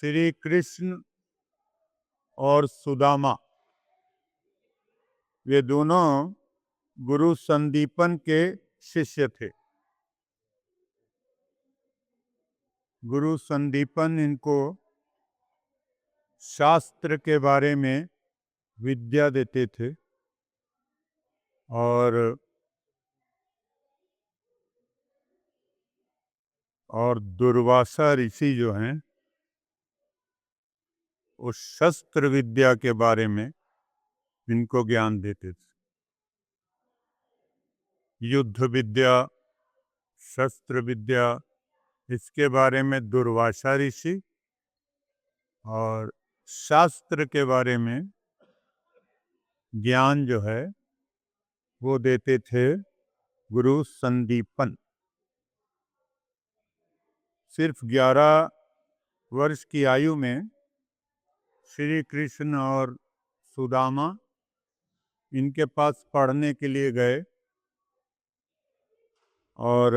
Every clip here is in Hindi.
श्री कृष्ण और सुदामा ये दोनों गुरु संदीपन के शिष्य थे। गुरु संदीपन इनको शास्त्र के बारे में विद्या देते थे और दुर्वासा ऋषि जो हैं वो शस्त्र विद्या के बारे में इनको ज्ञान देते थे। युद्ध विद्या, शस्त्र विद्या, इसके बारे में दुर्वासा ऋषि और शास्त्र के बारे में ज्ञान जो है वो देते थे गुरु संदीपन। सिर्फ 11 वर्ष की आयु में श्री कृष्ण और सुदामा इनके पास पढ़ने के लिए गए और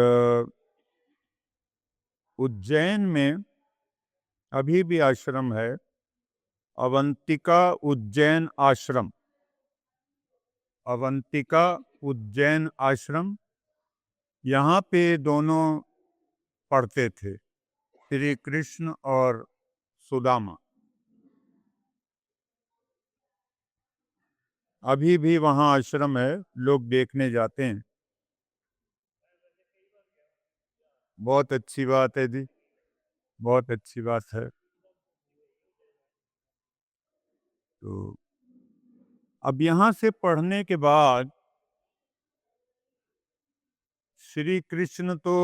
उज्जैन में अभी भी आश्रम है, अवंतिका उज्जैन आश्रम। अवंतिका उज्जैन आश्रम, यहाँ पे दोनों पढ़ते थे, श्री कृष्ण और सुदामा। अभी भी वहाँ आश्रम है, लोग देखने जाते हैं। बहुत अच्छी बात है जी, बहुत अच्छी बात है। तो अब यहाँ से पढ़ने के बाद श्री कृष्ण तो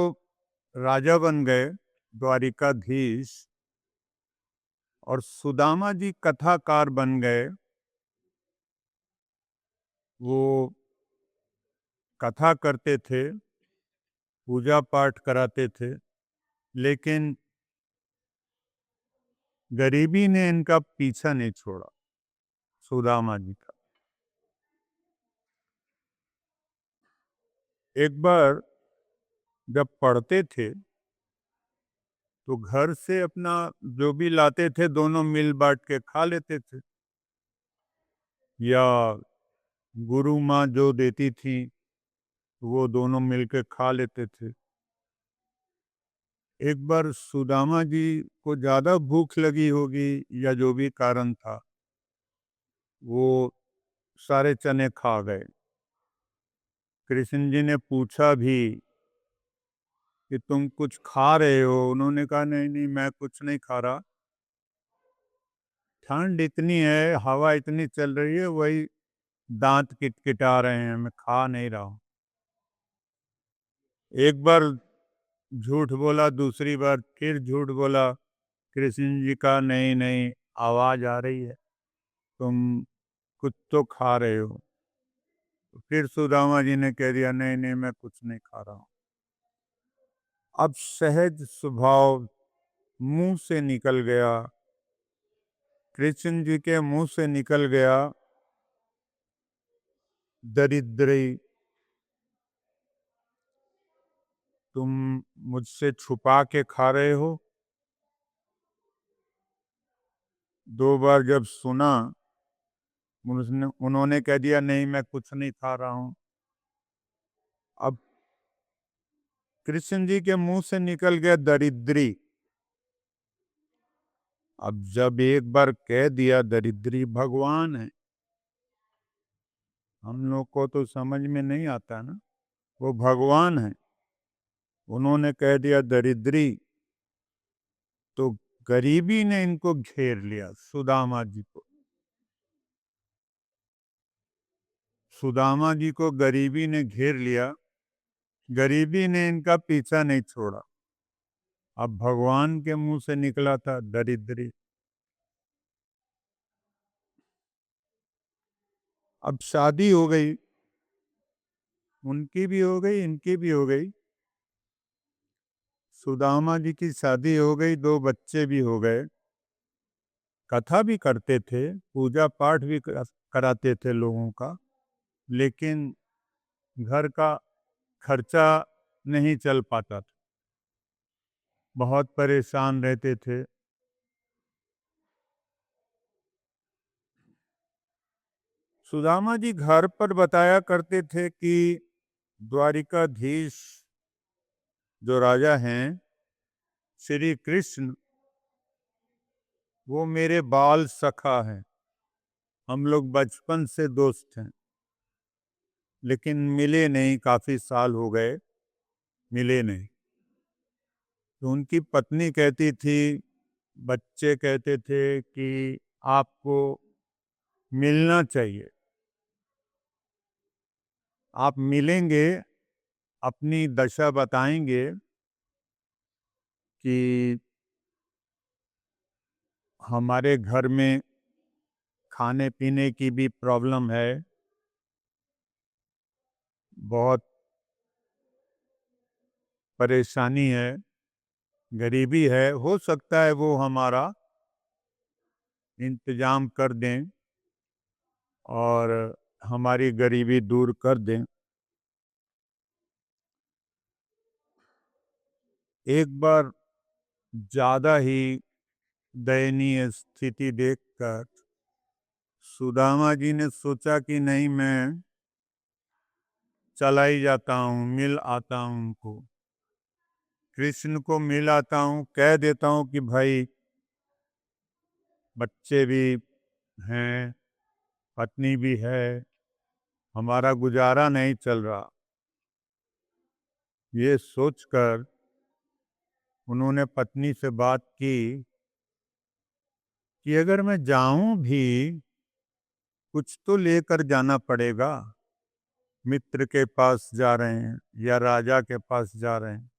राजा बन गए, द्वारिकाधीश, और सुदामा जी कथाकार बन गए। वो कथा करते थे, पूजा पाठ कराते थे, लेकिन गरीबी ने इनका पीछा नहीं छोड़ा, सुदामा जी का। एक बार जब पढ़ते थे तो घर से अपना जो भी लाते थे दोनों मिल बांट के खा लेते थे, या गुरु माँ जो देती थी वो दोनों मिलकर खा लेते थे। एक बार सुदामा जी को ज़्यादा भूख लगी होगी या जो भी कारण था, वो सारे चने खा गए। कृष्ण जी ने पूछा भी कि तुम कुछ खा रहे हो? उन्होंने कहा नहीं नहीं, मैं कुछ नहीं खा रहा, ठंड इतनी है, हवा इतनी चल रही है, वही दांत किटकिटा रहे हैं, मैं खा नहीं रहा हूँ। एक बार झूठ बोला, दूसरी बार फिर झूठ बोला। कृष्ण जी का नहीं नहीं, आवाज आ रही है, तुम कुछ तो खा रहे हो। फिर सुदामा जी ने कह दिया नहीं नहीं, मैं कुछ नहीं खा रहा हूँ। अब सहज स्वभाव मुंह से निकल गया, कृष्ण जी के मुंह से निकल गया, दरिद्री, तुम मुझसे छुपा के खा रहे हो। 2 बार जब सुना, उन्होंने कह दिया नहीं मैं कुछ नहीं खा रहा हूं। अब कृष्ण जी के मुंह से निकल गया दरिद्री। अब जब एक बार कह दिया दरिद्री, भगवान है, हम लोग को तो समझ में नहीं आता ना, वो भगवान है, उन्होंने कह दिया दरिद्री, तो गरीबी ने इनको घेर लिया, सुदामा जी को। सुदामा जी को गरीबी ने घेर लिया, गरीबी ने इनका पीछा नहीं छोड़ा। अब भगवान के मुंह से निकला था दरिद्री। अब शादी हो गई, उनकी भी हो गई, इनकी भी हो गई। सुदामा जी की शादी हो गई, 2 बच्चे भी हो गए, कथा भी करते थे, पूजा पाठ भी कराते थे लोगों का, लेकिन घर का खर्चा नहीं चल पाता था, बहुत परेशान रहते थे। सुदामा जी घर पर बताया करते थे कि द्वारिकाधीश जो राजा हैं श्री कृष्ण, वो मेरे बाल सखा हैं। हम लोग बचपन से दोस्त हैं, लेकिन मिले नहीं, काफी साल हो गए मिले नहीं। तो उनकी पत्नी कहती थी, बच्चे कहते थे कि आपको मिलना चाहिए। आप मिलेंगे, अपनी दशा बताएंगे कि हमारे घर में खाने पीने की भी प्रॉब्लम है, बहुत परेशानी है, गरीबी है। हो सकता है वो हमारा इंतजाम कर दें और हमारी गरीबी दूर कर दें। एक बार ज़्यादा ही दयनीय स्थिति देखकर सुदामा जी ने सोचा कि नहीं, मैं चला ही जाता हूँ, मिल आता हूँ उनको, कृष्ण को मिल आता हूँ, कह देता हूँ कि भाई बच्चे भी हैं, पत्नी भी है, हमारा गुजारा नहीं चल रहा। ये सोचकर उन्होंने पत्नी से बात की कि अगर मैं जाऊं भी, कुछ तो लेकर जाना पड़ेगा। मित्र के पास जा रहे हैं या राजा के पास जा रहे हैं,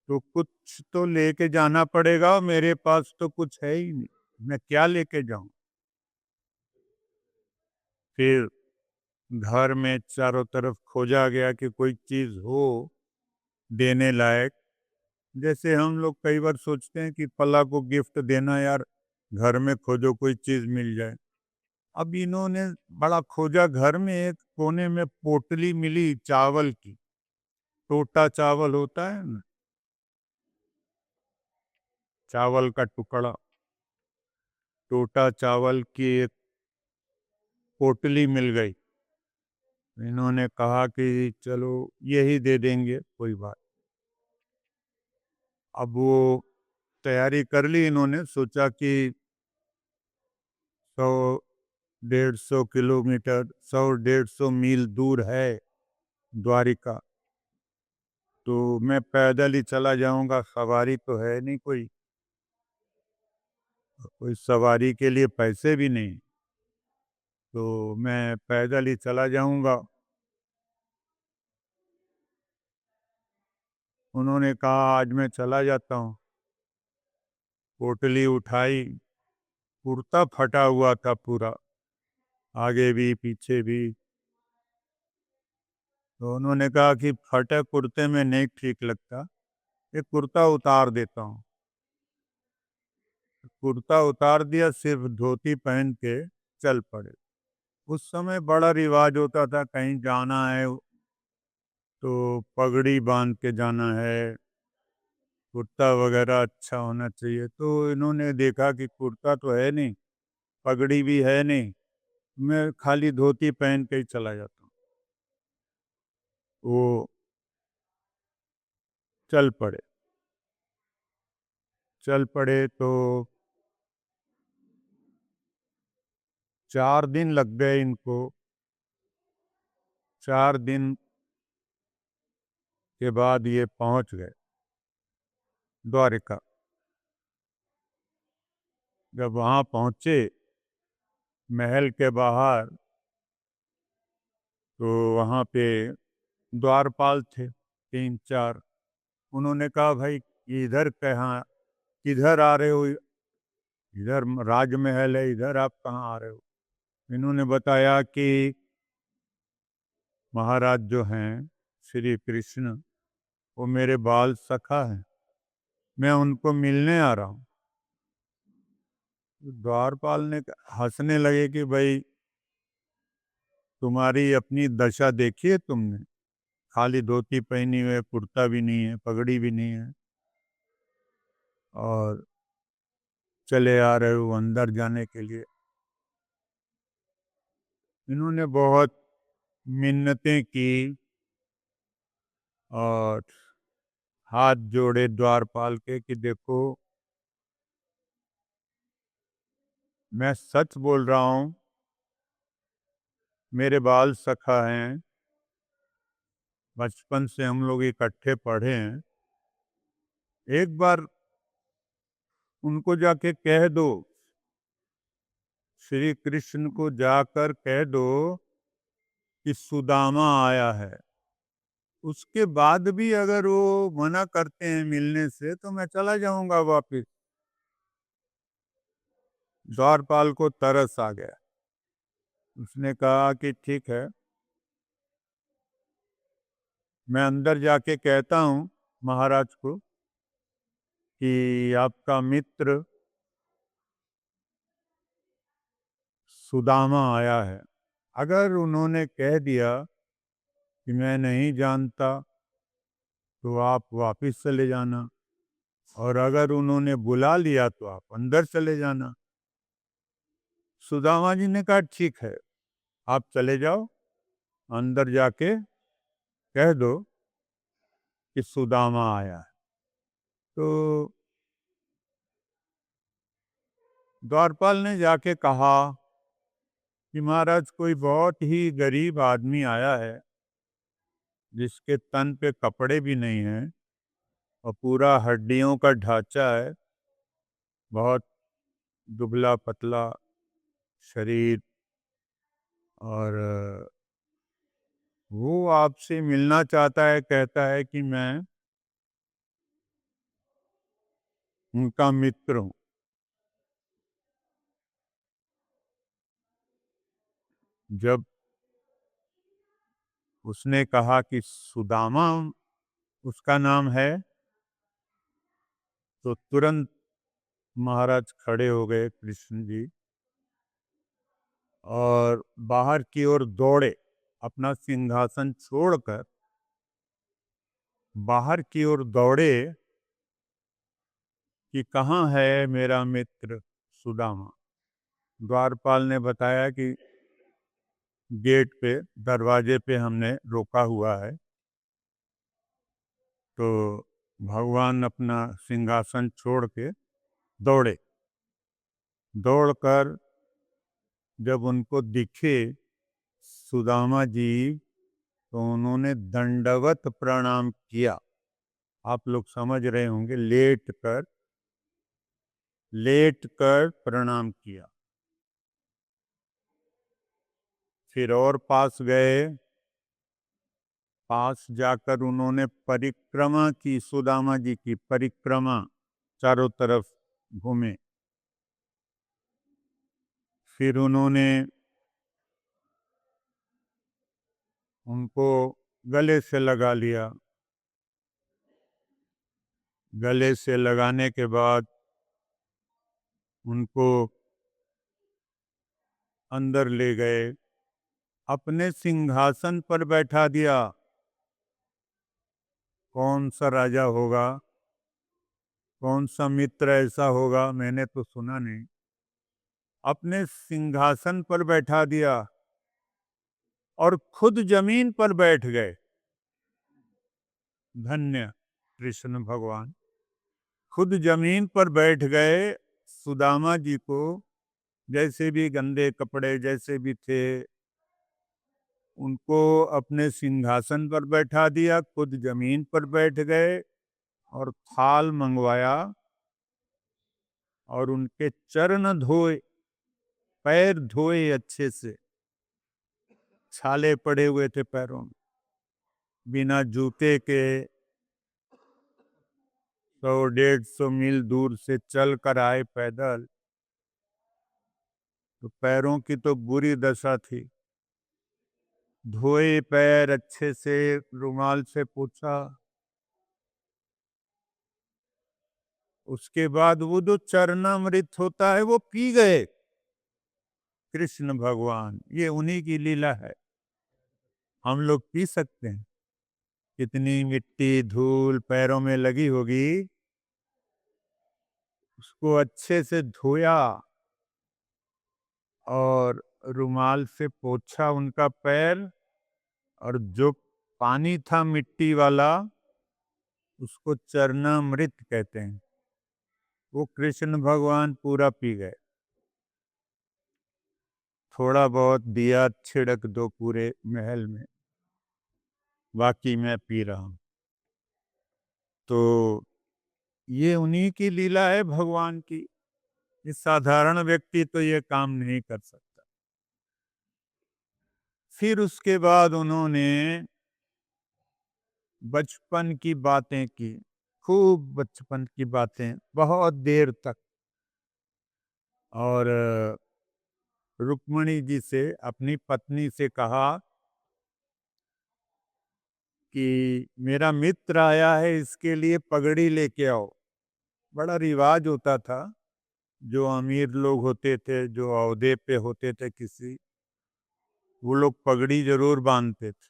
तो कुछ तो लेके जाना पड़ेगा। मेरे पास तो कुछ है ही नहीं, मैं क्या लेके जाऊं। फिर घर में चारों तरफ खोजा गया कि कोई चीज हो देने लायक। जैसे हम लोग कई बार सोचते हैं कि पल्ला को गिफ्ट देना, यार घर में खोजो कोई चीज मिल जाए। अब इन्होंने बड़ा खोजा, घर में एक कोने में पोटली मिली चावल की। टोटा चावल होता है ना, चावल का टुकड़ा, टोटा चावल की एक पोटली मिल गई। इन्होंने कहा कि चलो यही दे देंगे, कोई बात। अब वो तैयारी कर ली इन्होंने, सोचा कि 100-150 किलोमीटर, 100-150 मील दूर है द्वारिका, तो मैं पैदल ही चला जाऊंगा, सवारी तो है नहीं कोई, कोई सवारी के लिए पैसे भी नहीं, तो मैं पैदल ही चला जाऊंगा। उन्होंने कहा आज मैं चला जाता हूँ। पोटली उठाई, कुर्ता फटा हुआ था पूरा, आगे भी पीछे भी। तो उन्होंने कहा कि फटे कुर्ते में नहीं ठीक लगता, एक कुर्ता उतार देता हूँ। कुर्ता उतार दिया, सिर्फ धोती पहन के चल पड़े। उस समय बड़ा रिवाज होता था, कहीं जाना है तो पगड़ी बांध के जाना है, कुर्ता वगैरह अच्छा होना चाहिए। तो इन्होंने देखा कि कुर्ता तो है नहीं, पगड़ी भी है नहीं, मैं खाली धोती पहन के ही चला जाता हूँ। वो चल पड़े। चल पड़े तो 4 दिन लग गए इनको। 4 दिन के बाद ये पहुंच गए द्वारिका। जब वहां पहुंचे महल के बाहर, तो वहां पे द्वारपाल थे 3-4। उन्होंने कहा भाई इधर कहाँ, किधर आ रहे हो, इधर राजमहल है, इधर आप कहाँ आ रहे हो। इन्होंने बताया कि महाराज जो हैं श्री कृष्ण, वो मेरे बाल सखा हैं, मैं उनको मिलने आ रहा हूँ। द्वारपाल ने हंसने लगे कि भाई तुम्हारी अपनी दशा देखी है तुमने, खाली धोती पहनी हुई है, कुर्ता भी नहीं है, पगड़ी भी नहीं है, और चले आ रहे हो अंदर जाने के लिए। इन्होंने बहुत मिन्नतें की और हाथ जोड़े द्वारपाल के कि देखो, मैं सच बोल रहा हूं, मेरे बाल सखा हैं, बचपन से हम लोग इकट्ठे पढ़े हैं। एक बार उनको जाके कह दो, श्री कृष्ण को जाकर कह दो कि सुदामा आया है। उसके बाद भी अगर वो मना करते हैं मिलने से तो मैं चला जाऊंगा वापिस। द्वारपाल को तरस आ गया। उसने कहा कि ठीक है, मैं अंदर जाके कहता हूँ महाराज को कि आपका मित्र सुदामा आया है। अगर उन्होंने कह दिया कि मैं नहीं जानता तो आप वापिस चले जाना, और अगर उन्होंने बुला लिया तो आप अंदर चले जाना। सुदामा जी ने कहा ठीक है, आप चले जाओ, अंदर जाके कह दो कि सुदामा आया है। तो द्वारपाल ने जाके कहा कि महाराज, कोई बहुत ही गरीब आदमी आया है जिसके तन पे कपड़े भी नहीं हैं और पूरा हड्डियों का ढांचा है, बहुत दुबला पतला शरीर, और वो आपसे मिलना चाहता है। कहता है कि मैं उनका मित्र हूँ। जब उसने कहा कि सुदामा उसका नाम है, तो तुरंत महाराज खड़े हो गए कृष्ण जी और बाहर की ओर दौड़े। अपना सिंहासन छोड़कर बाहर की ओर दौड़े कि कहाँ है मेरा मित्र सुदामा। द्वारपाल ने बताया कि गेट पे, दरवाजे पे हमने रोका हुआ है। तो भगवान अपना सिंहासन छोड़ के दौड़े। दौड़कर जब उनको दिखे सुदामा जी तो उन्होंने दंडवत प्रणाम किया। आप लोग समझ रहे होंगे, लेट कर प्रणाम किया। फिर और पास गए। पास जाकर उन्होंने परिक्रमा की, सुदामा जी की परिक्रमा, चारों तरफ घूमे। फिर उन्होंने उनको गले से लगा लिया। गले से लगाने के बाद उनको अंदर ले गए, अपने सिंहासन पर बैठा दिया। कौन सा राजा होगा, कौन सा मित्र ऐसा होगा, मैंने तो सुना नहीं। अपने सिंहासन पर बैठा दिया और खुद जमीन पर बैठ गए। धन्य कृष्ण भगवान खुद जमीन पर बैठ गए। सुदामा जी को जैसे भी गंदे कपड़े जैसे भी थे, उनको अपने सिंहासन पर बैठा दिया, खुद जमीन पर बैठ गए और थाल मंगवाया और उनके चरण धोए, पैर धोए अच्छे से। छाले पड़े हुए थे पैरों में। बिना जूते के 100-150 मील दूर से चल कर आए पैदल, तो पैरों की तो बुरी दशा थी। धोए पैर अच्छे से, रुमाल से पोंछा। उसके बाद वो जो चरणामृत होता है वो पी गए कृष्ण भगवान। ये उन्हीं की लीला है, हम लोग पी सकते हैं। कितनी मिट्टी धूल पैरों में लगी होगी, उसको अच्छे से धोया और रुमाल से पोंछा उनका पैर, और जो पानी था मिट्टी वाला उसको चरणामृत कहते हैं, वो कृष्ण भगवान पूरा पी गए। थोड़ा बहुत दिया छिड़क दो पूरे महल में, बाकी मैं पी रहा हूं। तो ये उन्हीं की लीला है भगवान की। इस साधारण व्यक्ति तो ये काम नहीं कर सकता। फिर उसके बाद उन्होंने बचपन की बातें की, खूब बचपन की बातें, बहुत देर तक। और रुक्मिणी जी से, अपनी पत्नी से कहा कि मेरा मित्र आया है, इसके लिए पगड़ी लेके आओ। बड़ा रिवाज होता था, जो अमीर लोग होते थे, जो ओहदे पे होते थे किसी, वो लोग पगड़ी जरूर बांधते थे।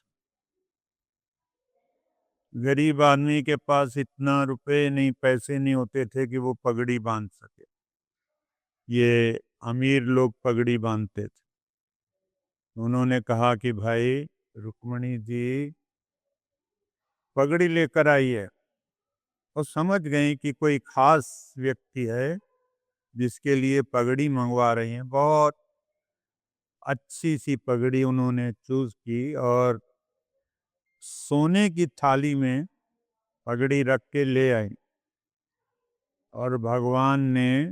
गरीब आदमी के पास इतना रुपए नहीं, पैसे नहीं होते थे कि वो पगड़ी बांध सके। ये अमीर लोग पगड़ी बांधते थे। उन्होंने कहा कि भाई रुक्मिणी जी पगड़ी लेकर आई है, और समझ गई कि कोई खास व्यक्ति है जिसके लिए पगड़ी मंगवा रही हैं। बहुत अच्छी सी पगड़ी उन्होंने चूज की, और सोने की थाली में पगड़ी रख के ले आई। और भगवान ने,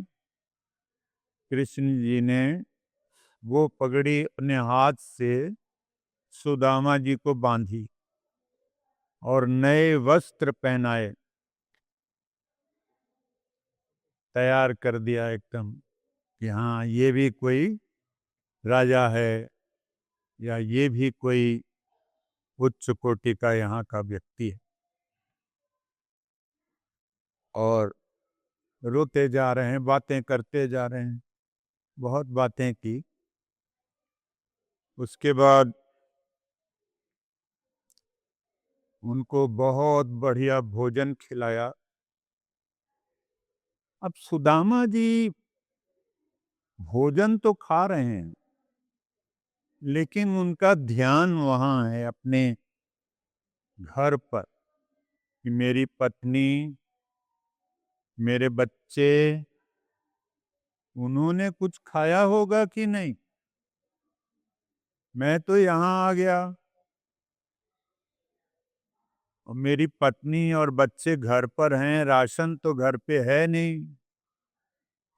कृष्ण जी ने वो पगड़ी अपने हाथ से सुदामा जी को बांधी और नए वस्त्र पहनाए, तैयार कर दिया एकदम कि हाँ ये भी कोई राजा है, या ये भी कोई उच्च कोटि का यहाँ का व्यक्ति है। और रोते जा रहे हैं, बातें करते जा रहे हैं, बहुत बातें की। उसके बाद उनको बहुत बढ़िया भोजन खिलाया। अब सुदामा जी भोजन तो खा रहे हैं, लेकिन उनका ध्यान वहाँ है अपने घर पर, कि मेरी पत्नी, मेरे बच्चे, उन्होंने कुछ खाया होगा कि नहीं। मैं तो यहाँ आ गया और मेरी पत्नी और बच्चे घर पर हैं, राशन तो घर पे है नहीं,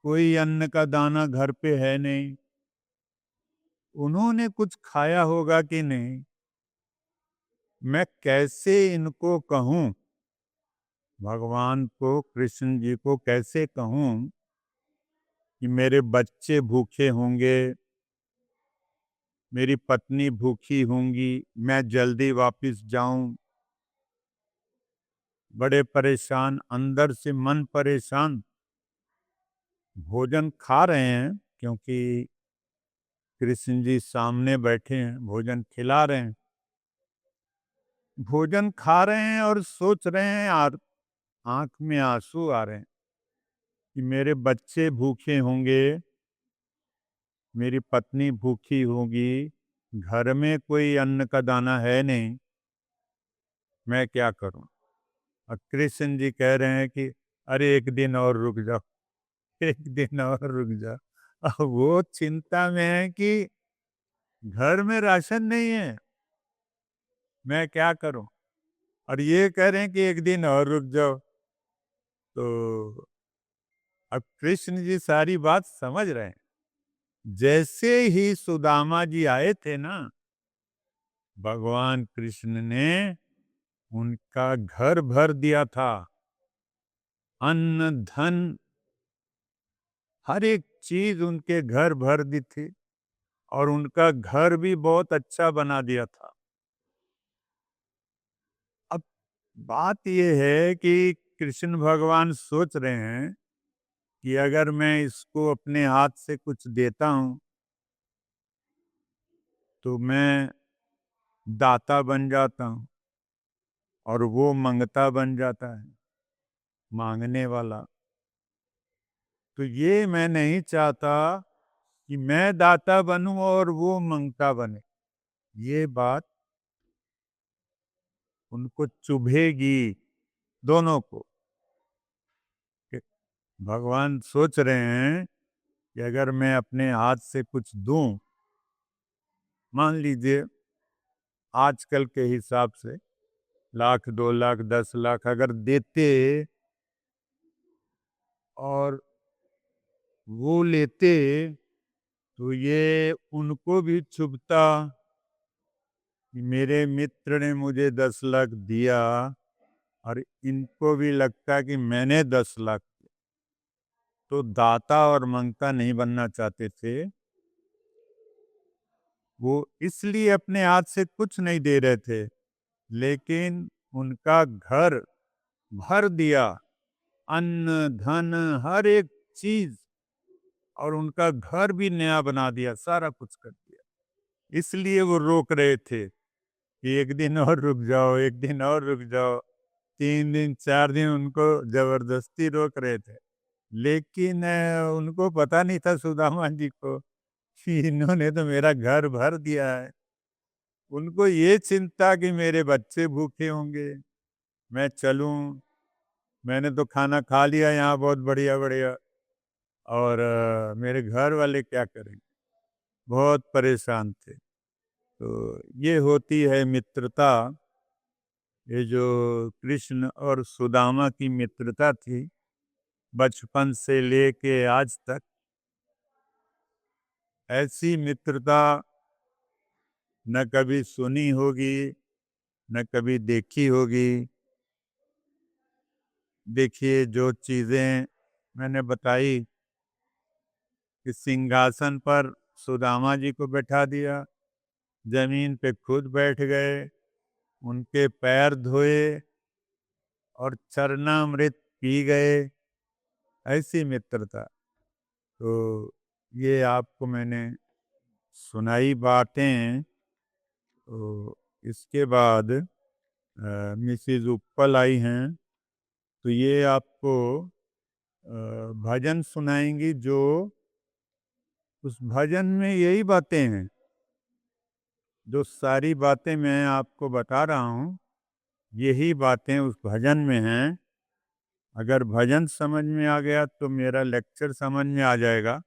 कोई अन्न का दाना घर पे है नहीं। उन्होंने कुछ खाया होगा कि नहीं। मैं कैसे इनको कहूँ, भगवान को, कृष्ण जी को कैसे कहूँ कि मेरे बच्चे भूखे होंगे, मेरी पत्नी भूखी होंगी, मैं जल्दी वापस जाऊं। बड़े परेशान, अंदर से मन परेशान। भोजन खा रहे हैं क्योंकि कृष्ण जी सामने बैठे हैं, भोजन खिला रहे हैं। भोजन खा रहे हैं और सोच रहे हैं, और आंख में आंसू आ रहे हैं कि मेरे बच्चे भूखे होंगे, मेरी पत्नी भूखी होगी, घर में कोई अन्न का दाना है नहीं, मैं क्या करूं। और कृष्ण जी कह रहे हैं कि अरे एक दिन और रुक जाओ, एक दिन और रुक जाओ। अब वो चिंता में है कि घर में राशन नहीं है, मैं क्या करूं। और ये कह रहे हैं कि एक दिन और रुक जाओ। तो अब कृष्ण जी सारी बात समझ रहे हैं। जैसे ही सुदामा जी आए थे ना, भगवान कृष्ण ने उनका घर भर दिया था, अन्न धन हर एक चीज उनके घर भर दी थी, और उनका घर भी बहुत अच्छा बना दिया था। अब बात यह है कि कृष्ण भगवान सोच रहे हैं कि अगर मैं इसको अपने हाथ से कुछ देता हूं तो मैं दाता बन जाता हूं, और वो मंगता बन जाता है, मांगने वाला। तो ये मैं नहीं चाहता कि मैं दाता बनूं और वो मंगता बने, ये बात उनको चुभेगी दोनों को। कि भगवान सोच रहे हैं कि अगर मैं अपने हाथ से कुछ दूं, मान लीजिए आजकल के हिसाब से 1,00,000, 2,00,000, 10,00,000 अगर देते और वो लेते, तो ये उनको भी चुभता कि मेरे मित्र ने मुझे 10,00,000 दिया और इनको भी लगता कि मैंने 10,00,000। तो दाता और मंगता नहीं बनना चाहते थे, वो इसलिए अपने हाथ से कुछ नहीं दे रहे थे, लेकिन उनका घर भर दिया, अन्न धन हर एक चीज, और उनका घर भी नया बना दिया, सारा कुछ कर दिया। इसलिए वो रोक रहे थे कि एक दिन और रुक जाओ, एक दिन और रुक जाओ। 3 दिन 4 दिन उनको जबरदस्ती रोक रहे थे, लेकिन उनको पता नहीं था सुदामा जी को कि इन्होंने तो मेरा घर भर दिया है। उनको ये चिंता कि मेरे बच्चे भूखे होंगे, मैं चलूं, मैंने तो खाना खा लिया यहाँ बहुत बढ़िया बढ़िया, और मेरे घर वाले क्या करेंगे, बहुत परेशान थे। तो ये होती है मित्रता। ये जो कृष्ण और सुदामा की मित्रता थी बचपन से लेके आज तक, ऐसी मित्रता न कभी सुनी होगी, न कभी देखी होगी। देखिए, जो चीज़ें मैंने बताई कि सिंहासन पर सुदामा जी को बैठा दिया, जमीन पे खुद बैठ गए, उनके पैर धोए और चरणामृत पी गए, ऐसी मित्रता। तो ये आपको मैंने सुनाई बातें। तो इसके बाद मिसिज उपल आई हैं, तो ये आपको भजन सुनाएंगी, जो उस भजन में यही बातें हैं, जो सारी बातें मैं आपको बता रहा हूँ, यही बातें उस भजन में हैं। अगर भजन समझ में आ गया तो मेरा लेक्चर समझ में आ जाएगा,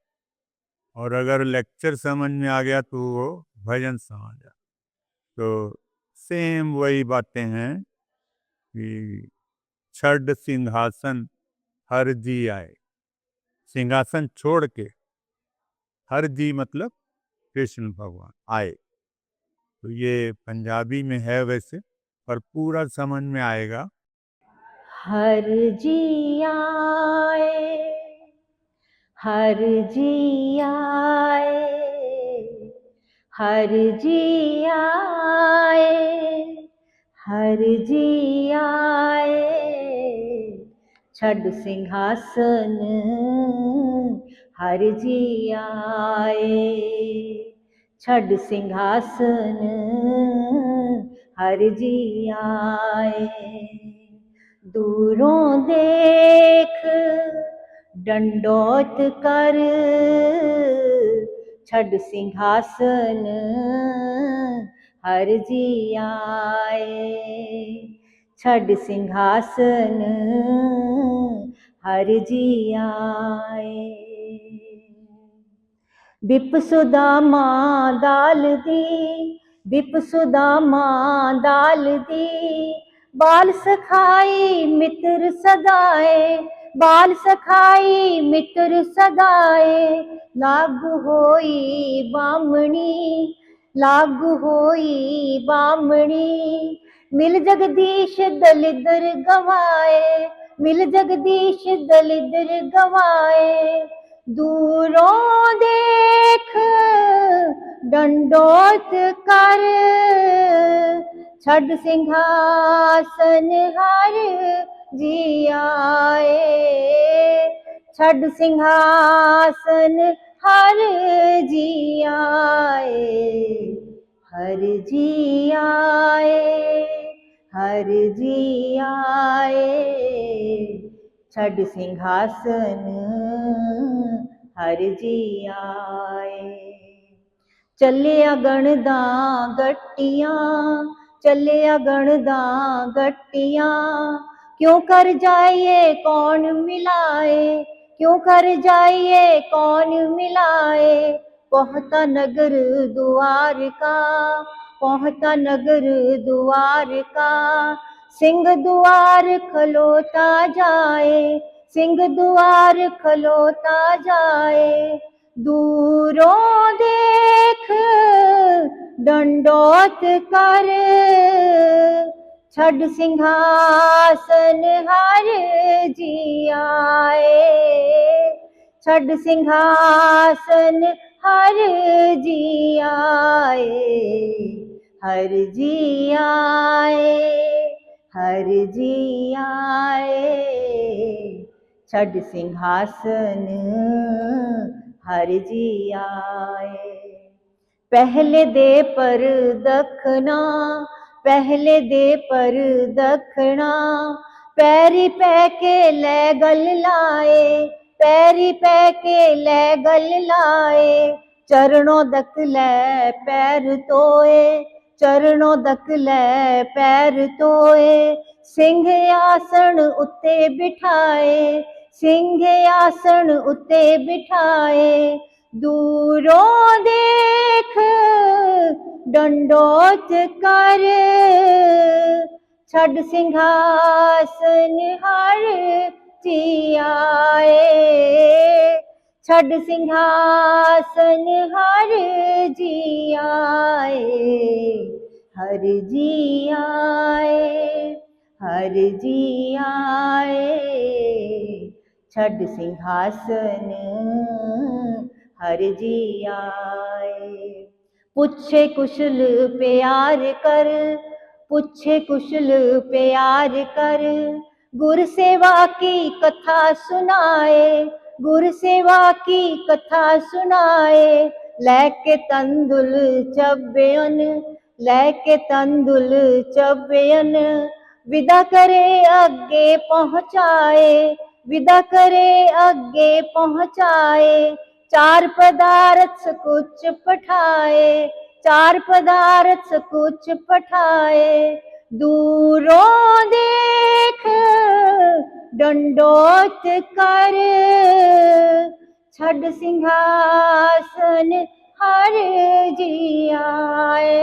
और अगर लेक्चर समझ में आ गया तो वो भजन समझ आ। तो सेम वही बातें हैं कि छड़ सिंहासन हर जी आए, सिंहासन छोड़ के हर जी मतलब कृष्ण भगवान आए। तो ये पंजाबी में है वैसे, पर पूरा समझ में आएगा। हर जी आए, हर जी आए, हर जी आए, हर जी आए, छड़ सिंहासन हर जी आए, छड़ सिंहासन हर जी आए। दूरों देख दंडोत कर, छड़ सिंहासन हर जी आए, छड़ सिंहासन हर जी आए। बिप सुदामा दाल दी, बिप सुदामा दाल दी, बाल सखाई मित्र सदाए, बाल सखाई मित्र सदाए। लागू होई बामणी, लागू होई बामणी, मिल जगदीश दलिदर गवाए, मिल जगदीश दलिदर गवाए। दूरों देख दंडोत कर, छड़ सिंहासन हर जी आए, छड़ सिंहासन हर जी आए, हर जी आए, हर जी आए, छड़ सिंहासन हर जी आए। ਚੱਲਿਆ ਗਣਦਾ ਗੱਟੀਆਂ, ਚੱਲਿਆ ਗਣਦਾ ਗੱਟੀਆਂ, क्यों कर जाइए कौन मिलाए, क्यों कर जाइए कौन मिलाए, पहुँचा नगर द्वार का, पहुँचा नगर द्वार का, सिंह द्वार खलोता जाए, सिंह द्वार खलोता जाए, दूरों देख दंडोत कर, छड़ सिंहासन हर जी आए, छड़ सिंहासन हर जी आए, हर जी आए, हर जी आए, छड़ सिंहासन हर जी आए। पहले दे पर दखना, पहले दे पर दखना, पैरी पै के लै गल लाए, पैरी पै के लै गल लाए, चरणों दक लै पैर तोए, चरणों दक लै पैर तोए, सिंह आसन उत्ते बिठाए, सिंह आसन उत्ते बिठाए, दूरों देख दंडोत कर, छड़ सिंहासन हर जी आए, छड़ सिंहासन हर जी आए, हर जी आए, हर जी आए, छड़ सिंहासन हर जी आए। पूछे कुशल प्यार कर, पूछे कुशल प्यार कर, गुर सेवा की कथा सुनाए, गुर सेवा की कथा सुनाए, लैके तंदुल चब्बेन, लैके तंदुल चब्बेन, विदा करे अगे पहुँचाए, विदा करे अगे पहुँचाए, चार पदार्थ कुछ पठाए, चार पदार्थ कुछ पठाए, दूरों देख दंडोत कर, छड़ सिंहासन हर जी आए,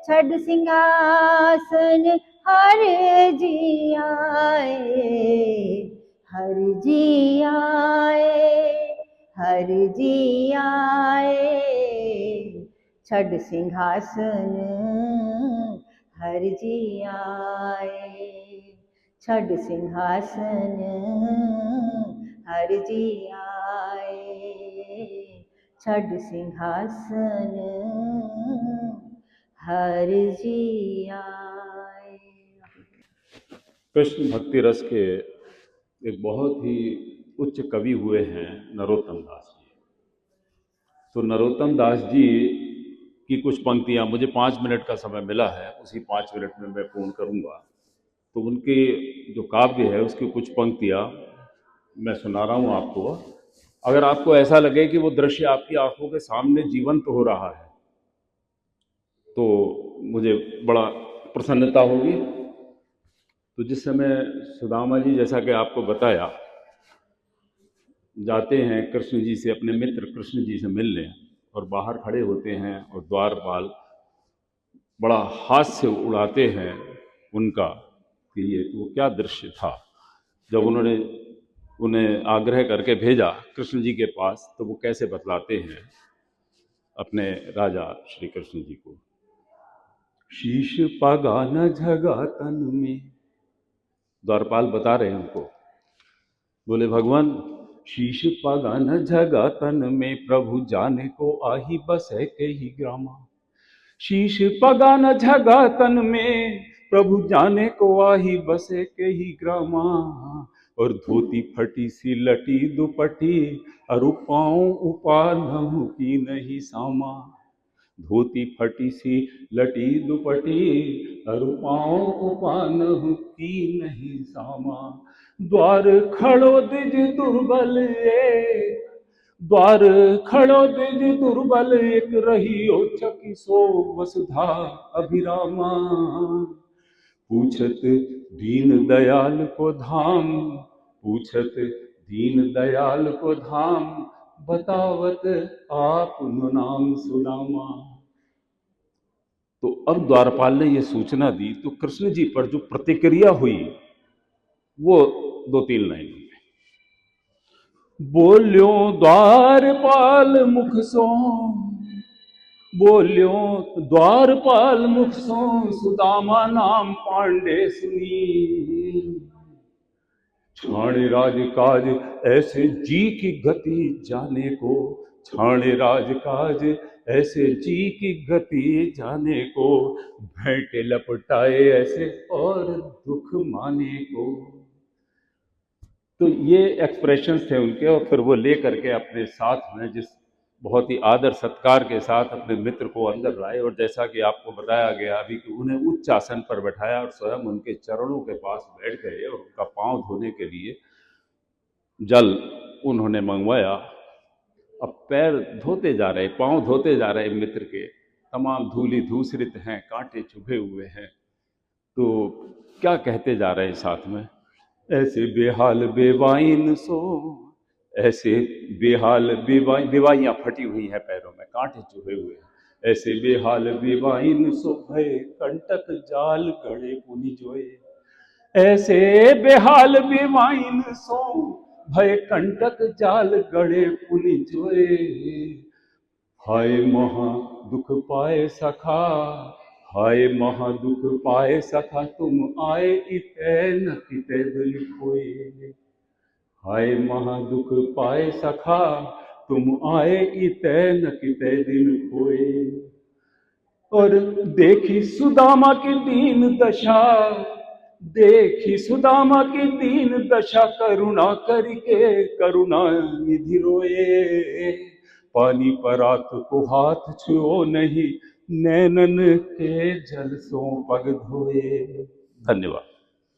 छड़ सिंहासन हर जी आए, हर जी आए, हर जी आए, छड़ सिंहासन हर जी आए, छड़ सिंहासन हर जी आए, छड़ सिंहासन हर जी आए। कृष्ण भक्ति रस के एक बहुत ही उच्च कवि हुए हैं नरोत्तम दास जी। तो नरोत्तम दास जी की कुछ पंक्तियां, मुझे 5 मिनट का समय मिला है, उसी 5 मिनट में मैं पूर्ण करूंगा। तो उनके जो काव्य है उसकी कुछ पंक्तियां मैं सुना रहा हूं आपको। अगर आपको ऐसा लगे कि वो दृश्य आपकी आंखों के सामने जीवंत हो रहा है तो मुझे बड़ा प्रसन्नता होगी। तो जिस समय सुदामा जी, जैसा कि आपको बताया, जाते हैं कृष्ण जी से, अपने मित्र कृष्ण जी से मिलने, और बाहर खड़े होते हैं और द्वारपाल बड़ा हास्य उड़ाते हैं उनका कि ये तो क्या दृश्य था। जब उन्होंने उन्हें आग्रह करके भेजा कृष्ण जी के पास तो वो कैसे बतलाते हैं अपने राजा श्री कृष्ण जी को। शीश पगा न झगा तन में, द्वारपाल बता रहे हैं उनको, बोले भगवान शीश पगा न झगा तन में, प्रभु जाने को आही बस है कही ग्रामा। शीश पगा न झगा तन में, प्रभु जाने को आही बसे कही ग्रामा। और धोती फटी सी लटी दुपटी, अरु पाँव उपानहु की नहीं सामा। धोती फटी सी लटी दुपटी, अरु पाँव उपानहु की नहीं सामा। द्वार खड़ो दिज दुर्बल एक, द्वार खड़ो दिज दुर्बल एक, रहियो चकी सो वसुधा अभिरामा। पूछत दीन दयाल को धाम, पूछत दीन दयाल को धाम, बतावत आप नाम सुदामा। तो अब द्वारपाल ने ये सूचना दी तो कृष्ण जी पर जो प्रतिक्रिया हुई वो 2-3 लाइन में। बोल्यो द्वारपाल मुख सो, बोल्यो द्वारपाल मुख सो, सुदामा नाम पांडे सुनी। छाणे राज काज ऐसे जी की गति जाने को, छाणे राज काज ऐसे जी की गति जाने को, भेंटे लपटाए ऐसे और दुख माने को। तो ये एक्सप्रेशंस थे उनके, और फिर वो ले करके अपने साथ में जिस बहुत ही आदर सत्कार के साथ अपने मित्र को अंदर लाए, और जैसा कि आपको बताया गया अभी कि उन्हें उच्च आसन पर बैठाया और स्वयं उनके चरणों के पास बैठ गए और उनका पांव धोने के लिए जल उन्होंने मंगवाया। अब पैर धोते जा रहे, पांव धोते जा रहे मित्र के, तमाम धूलि धूसरित हैं, कांटे चुभे हुए हैं। तो क्या कहते जा रहे हैं साथ में, ऐसे बेहाल बेवाइन सो, ऐसे बेहाल बेवाइन, बेवाइयां फटी हुई हैं पैरों में, कांटे चुभे हुए हैं। ऐसे बेहाल बेवाइन सो, भय कंटक जाल गड़े पुनि जोए। ऐसे बेहाल बेवाइन सो, भय कंटक जाल गड़े पुनि जोए। हाय महा दुख पाए सखा, हाय महा दुख पाए सखा, तुम आए इतै न कितै दिल खोए। हाय महा दुख पाए सखा, तुम आए इतै न कितै दिल खोए। और देखी सुदामा की दीन दशा, देखी सुदामा की दीन दशा, करुणा करके करुणा निधि रोए। पानी परात को हाथ छुओ नहीं, नैनन के जल सो पग धोए। धन्यवाद।